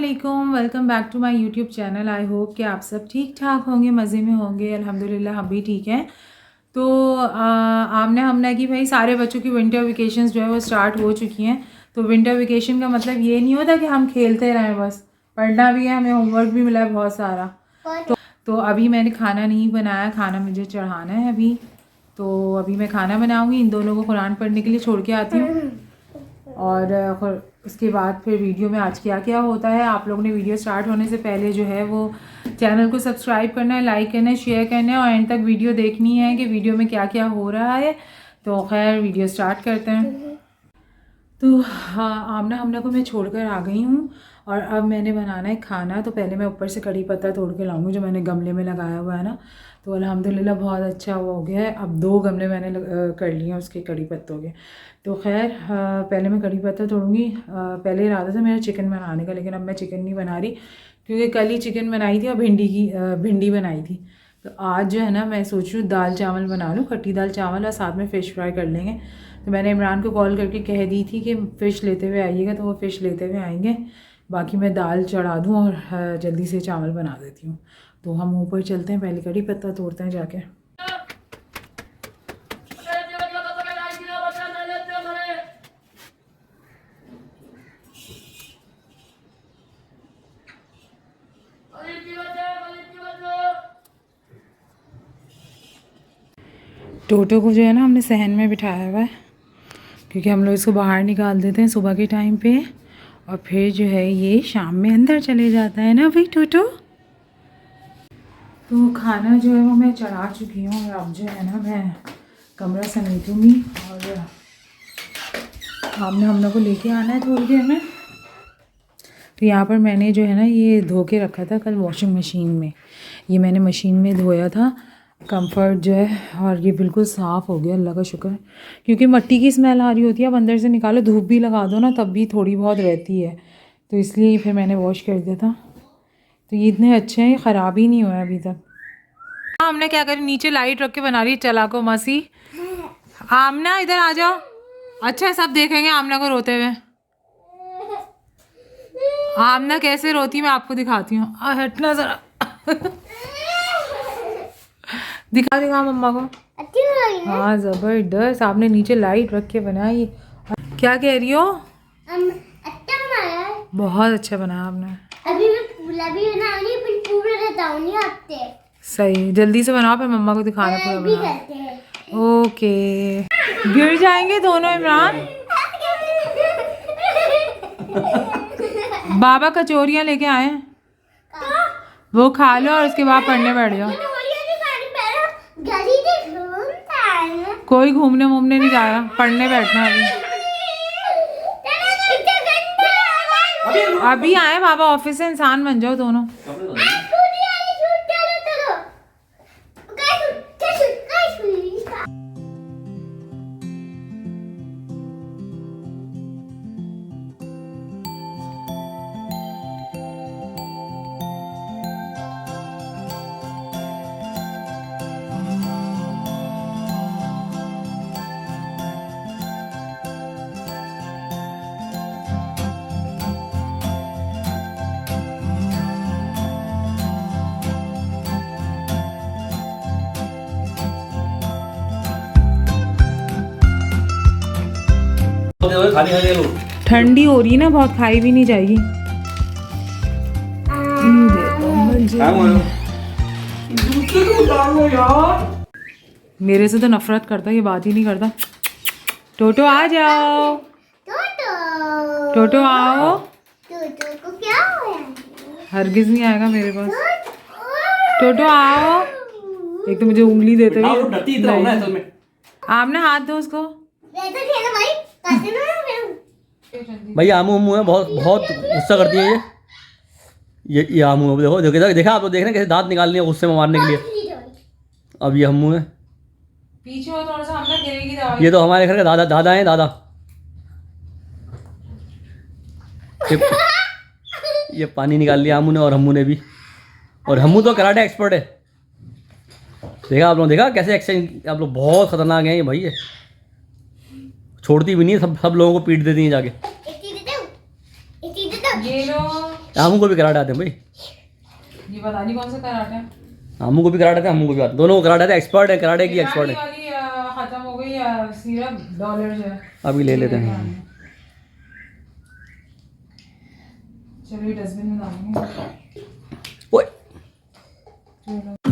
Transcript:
अस्सलामुअलैकुम, welcome back to my YouTube channel. I hope कि आप सब ठीक ठाक होंगे, मज़े में होंगे। अल्हम्दुलिल्लाह हम भी ठीक हैं। तो हमने कि भाई सारे बच्चों की विंटर वेकेशंस जो है वो स्टार्ट हो चुकी हैं। तो विंटर वेकेशन का मतलब ये नहीं होता कि हम खेलते रहें, बस पढ़ना भी है, हमें होमवर्क भी मिला है बहुत सारा। तो अभी मैंने खाना नहीं बनाया, खाना मुझे चढ़ाना है अभी। तो अभी मैं खाना बनाऊँगी, इन दोनों को कुरान पढ़ने के लिए छोड़ के आती हूँ और उसके बाद फिर वीडियो में आज क्या क्या होता है। आप लोगों ने वीडियो स्टार्ट होने से पहले जो है वो चैनल को सब्सक्राइब करना है, लाइक करना है, शेयर करना है और एंड तक वीडियो देखनी है कि वीडियो में क्या क्या हो रहा है। तो खैर वीडियो स्टार्ट करते हैं। तो हाँ, आमना को मैं छोड़कर आ गई हूँ और अब मैंने बनाना है खाना। तो पहले मैं ऊपर से कड़ी पत्ता तोड़ के लाऊंगी जो मैंने गमले में लगाया हुआ है ना। तो अल्हम्दुलिल्लाह बहुत अच्छा वो हो गया है। अब 2 गमले मैंने कर लिए हैं उसके कड़ी पत्तों के। तो खैर पहले मैं कड़ी पत्ता तोड़ूंगी। पहले इरादा था मेरा चिकन बनाने का, लेकिन अब मैं चिकन नहीं बना रही क्योंकि कल ही चिकन बनाई थी और भिंडी बनाई थी। तो आज जो है ना मैं सोच रही हूँ दाल चावल बना लूँ, खट्टी दाल चावल, और साथ में फ़िश फ्राई कर लेंगे। तो मैंने इमरान को कॉल करके कह दी थी कि फ़िश लेते हुए आइएगा, तो वो फ़िश लेते हुए आएंगे। बाकी मैं दाल चढ़ा दूँ और जल्दी से चावल बना देती हूँ। तो हम ऊपर चलते हैं, पहले कड़ी पत्ता तोड़ते हैं जाके। टोटो को जो है ना हमने सहन में बिठाया हुआ है क्योंकि हम लोग इसको बाहर निकाल देते हैं सुबह के टाइम पे और फिर जो है ये शाम में अंदर चले जाता है ना भाई टोटो। तो खाना जो है वो मैं चढ़ा चुकी हूँ और अब जो है ना मैं कमरा समेटूँगी और हमने को लेके आना है थोड़ी देर में। तो यहाँ पर मैंने जो है ना ये धो के रखा था कल वॉशिंग मशीन में। ये मैंने मशीन में धोया था कंफर्ट जो है, और ये बिल्कुल साफ़ हो गया, अल्लाह का शुक्र। क्योंकि मिट्टी की स्मेल आ रही होती है, अब अंदर से निकालो, धूप भी लगा दो ना तब भी थोड़ी बहुत रहती है। तो इसलिए फिर मैंने वॉश कर दिया था। तो ये इतने अच्छे हैं, ख़राब ही नहीं हुआ अभी तक। हमने क्या करी, नीचे लाइट रख के बना रही चला को मसी। आमना इधर आ जाओ। अच्छा सब देखेंगे आमना को रोते हुए। आमना कैसे रोती मैं आपको दिखाती हूँ, हटना ज़रा। दिखा मम्मा को। हाँ ज़बरदस्त, आपने नीचे लाइट रख के बनाई। क्या कह रही हो? अच्छा बनाया है। बहुत अच्छा बनाया आपने। अभी मैं पूरा भी बनाऊंगी, फिर पूरा बताऊंगी आपसे। सही, जल्दी से बनाओ फिर मम्मा को दिखाना पूरा भी बना। करते हैं। ओके, गिर जाएंगे दोनों इमरान। बाबा कचौरियाँ लेके आए हैं, वो खा लो और उसके बाद पढ़ने बैठ जाओ। कोई घूमने वूमने नहीं जा रहा, पढ़ने बैठना अभी आए बाबा ऑफिस से, इंसान बन जाओ दोनों। ठंडी हो रही ना बहुत, खाई भी नहीं जाएगी। मेरे से तो नफरत करता, ये बात ही नहीं करता। टोटो आ जाओ, टोटो आओ। टोटो को क्या हुआ? हरगिज नहीं आएगा मेरे पास। टोटो आओ। एक तो मुझे उंगली देते हुए। आपने हाथ दो उसको। भैया आमू है, बहुत बहुत गुस्सा करती है ये आमू है। देखो देखा आप लोग देख रहे हैं कैसे दांत निकाल लिए गुस्से में मारने के लिए। अब ये हमू है, पीछे हो थोड़ा सा, हमने गिरेगी दवाई। ये तो हमारे घर का दादा हैं, दादा। ये पानी निकाल लिया हमू ने और हमू ने भी, और हमू तो कराटे एक्सपर्ट है। देखा आप लोग, देखा कैसे एक्सचेंज। आप लोग बहुत खतरनाक हैं ये भाई, छोड़ती भी नहीं, सब लोगों को पीट देती हैं जाके। ये लो आमू को भी कराटे आते हैं भाई, ये पता नहीं कौन सा कराटे है। आमू को भी कराटे आते हैं, हमू को भी आते हैं, दोनों को कराटे आते हैं, एक्सपर्ट है कराटे की, एक्सपर्ट है। वाली खत्म हो गई सिर्फ डॉलर जो है, अभी ले लेते हैं। चलो ये डस्टबिन में डालेंगे। ओए चलो